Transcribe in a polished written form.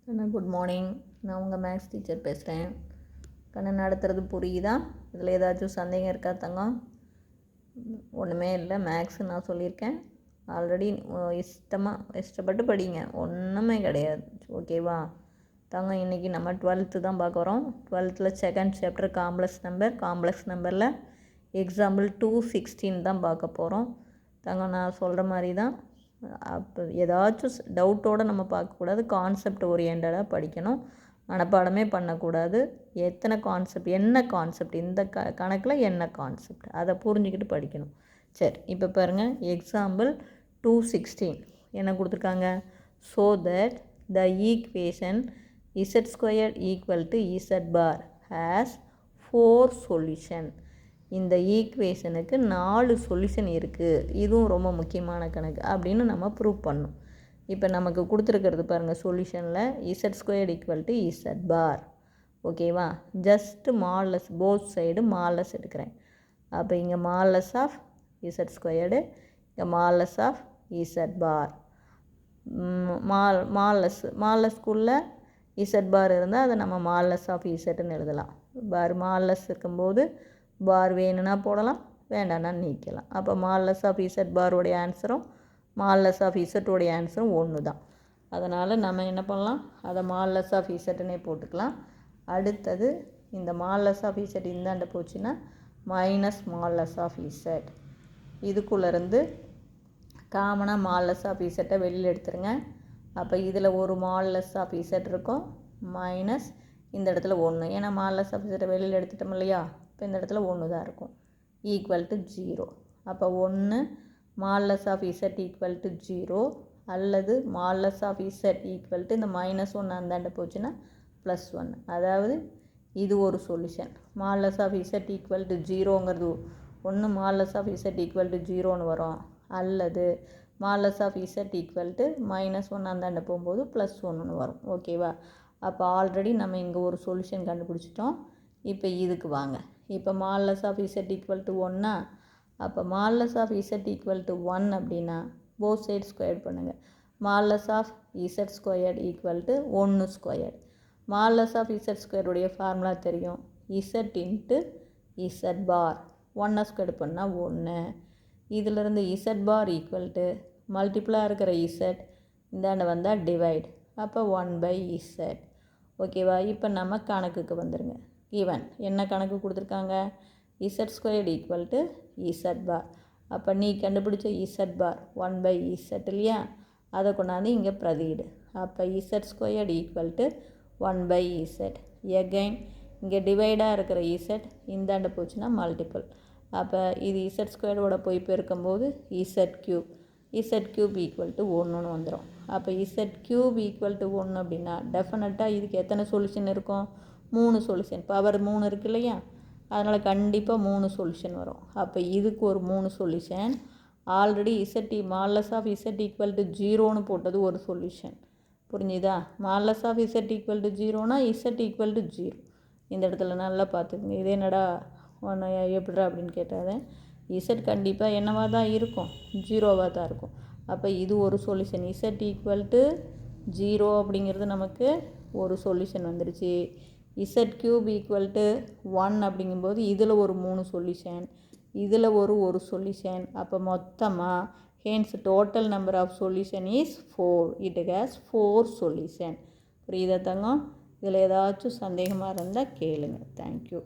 கண்ணா good morning. நான் உங்கள் maths teacher பேசுகிறேன். கண்ணா நடத்துகிறது புரியுதா? இதில் ஏதாச்சும் சந்தேகம் இருக்கா தங்கம்? ஒன்றுமே இல்லை. மேக்ஸு நான் சொல்லியிருக்கேன் ஆல்ரெடி. இஷ்டப்பட்டு படிங்க, ஒன்றுமே கிடையாது. ஓகேவா தங்கம்? இன்றைக்கி நம்ம 12th தான் பார்க்க வரோம். 12th செகண்ட் சாப்டர் காம்ப்ளெக்ஸ் நம்பரில் எக்ஸாம்பிள் 216 தான் பார்க்க போகிறோம். தங்கம் நான் சொல்கிற மாதிரி தான். அப்போ ஏதாச்சும் டவுட்டோடு நம்ம பார்க்கக்கூடாது. கான்செப்ட் ஓரியண்டடாக படிக்கணும். மனப்பாடமே பண்ணக்கூடாது. எத்தனை கான்செப்ட், என்ன கான்செப்ட், இந்த கணக்கில் என்ன கான்செப்ட், அதை புரிஞ்சுக்கிட்டு படிக்கணும். சரி, இப்போ பாருங்கள். எக்ஸாம்பிள் 216 என்ன கொடுத்துருக்காங்க? So that the equation z² = z bar has 4 solution. இந்த ஈக்குவேஷனுக்கு 4 சொல்யூஷன் இருக்குது. இதுவும் ரொம்ப முக்கியமான கணக்கு அப்படின்னு நம்ம ப்ரூவ் பண்ணணும். இப்போ நமக்கு கொடுத்துருக்கிறது பாருங்கள். சொல்யூஷனில் z² = z bar. ஓகேவா? Just modulus, both side modulus எடுக்கிறேன். அப்போ இங்கே மால்லஸ் ஆஃப் z², இங்கே மால்லஸ் ஆஃப் z bar. மால்லஸ்குள்ளே z bar இருந்தால் அதை நம்ம மால்லஸ் ஆஃப் zன்னு எழுதலாம். மால்லஸ் இருக்கும்போது பார் வேணும்னா போடலாம், வேண்டாம்னா நீக்கலாம். அப்போ மால்லஸ் ஆஃப் z பாரோடைய ஆன்சரும் மால்லஸ் ஆஃப் z ஆன்சரும் ஒன்று தான். அதனால் நம்ம என்ன பண்ணலாம், அதை மால்லஸ் ஆஃப் zன்னே போட்டுக்கலாம். அடுத்தது இந்த மால்லஸ் ஆஃப் z இந்தாண்ட போச்சுன்னா மைனஸ் மால்லஸ் ஆஃப் z. இதுக்குள்ளேருந்து காமனாக மால்லஸ் ஆஃப் zட்டை வெளியில் எடுத்துருங்க. அப்போ இதில் ஒரு மால்லஸ் ஆஃப் z இருக்கும், மைனஸ் இந்த இடத்துல 1. ஏன்னா மால்லஸ் ஆஃப் zட்டை வெளியில் எடுத்துட்டோம் இல்லையா? இப்போ இந்த இடத்துல 1 தான் இருக்கும். =0. அப்போ 1 மால்லஸ் ஆஃப் z = 0 அல்லது மால்லஸ் ஆஃப் z = இந்த -1 அந்தாண்ட போச்சுன்னா +1. அதாவது இது ஒரு சொல்யூஷன். மால்லஸ் ஆஃப் z = 0ங்கிறது ஒன்று மால்லஸ் ஆஃப் z = 0ன்னு வரும், அல்லது மால்லஸ் ஆஃப் z = -1 அந்தாண்ட போகும்போது +1ன்னு வரும். ஓகேவா? அப்போ ஆல்ரெடி நம்ம இங்கே ஒரு சொல்யூஷன் கண்டுபிடிச்சிட்டோம். இப்போ இதுக்கு வாங்க. இப்போ மால்லஸ் ஆஃப் z = 1. அப்போ மால்லஸ் ஆஃப் z = 1 அப்படின்னா போத் சைடு ஸ்கொயர் பண்ணுங்கள். மால்லஸ் ஆஃப் z² = 1². மால்லஸ் ஆஃப் z² உடைய ஃபார்முலா தெரியும், z இன்ட்டு z பார். 1 ஸ்கொயர் பண்ணால் 1. இதிலிருந்து z பார் = மல்டிப்ளாக இருக்கிற z இந்தாண்ட வந்தால் டிவைட். அப்போ 1/z. ஓகேவா? இப்போ நம்ம கணக்குக்கு வந்துடுங்க. ஈவன் என்ன கணக்கு கொடுத்துருக்காங்க? z² = z பார். அப்போ நீ கண்டுபிடிச்ச z பார் 1/z இல்லையா? அதை கொண்டாந்து இங்கே பிரதியிடு. அப்போ z² = 1/z. எகைன் இங்கே டிவைடாக இருக்கிற z இந்தாண்ட போச்சுன்னா மல்டிபிள். அப்போ இது z² போய் பெருக்கும்போது z³ = 1ன்னு வந்துடும். அப்போ z³ = 1 அப்படின்னா டெஃபினட்டாக இதுக்கு எத்தனை சொல்யூஷன் இருக்கும்? 3 சொல்யூஷன். பவர் 3 இருக்கு இல்லையா? அதனால் கண்டிப்பாக 3 சொல்யூஷன் வரும். அப்போ இதுக்கு ஒரு 3 solution. Already modulus of z = 0ன்னு போட்டது ஒரு சொல்யூஷன். புரிஞ்சுதா? மால்லஸ் ஆஃப் z = 0னா z = 0. இந்த இடத்துல நல்லா பார்த்துக்குங்க. இதே என்னடா ஒன்று எப்படிடா அப்படின்னு கேட்டாத, z கண்டிப்பாக என்னவாக தான் இருக்கும்? 0வாக தான் இருக்கும். அப்போ இது ஒரு சொல்யூஷன். z = 0 அப்படிங்கிறது நமக்கு ஒரு சொல்யூஷன் வந்துடுச்சு. z³ = 1 அப்படிங்கும்போது இதில் ஒரு 3 சொல்யூஷன், இதில் ஒரு சொல்யூஷன். அப்போ மொத்தமாக hence total number of solution is 4. It has 4 solution. புரியுதா தங்கம்? இதில் ஏதாச்சும் சந்தேகமாக இருந்தால் கேளுங்க. தேங்க்யூ.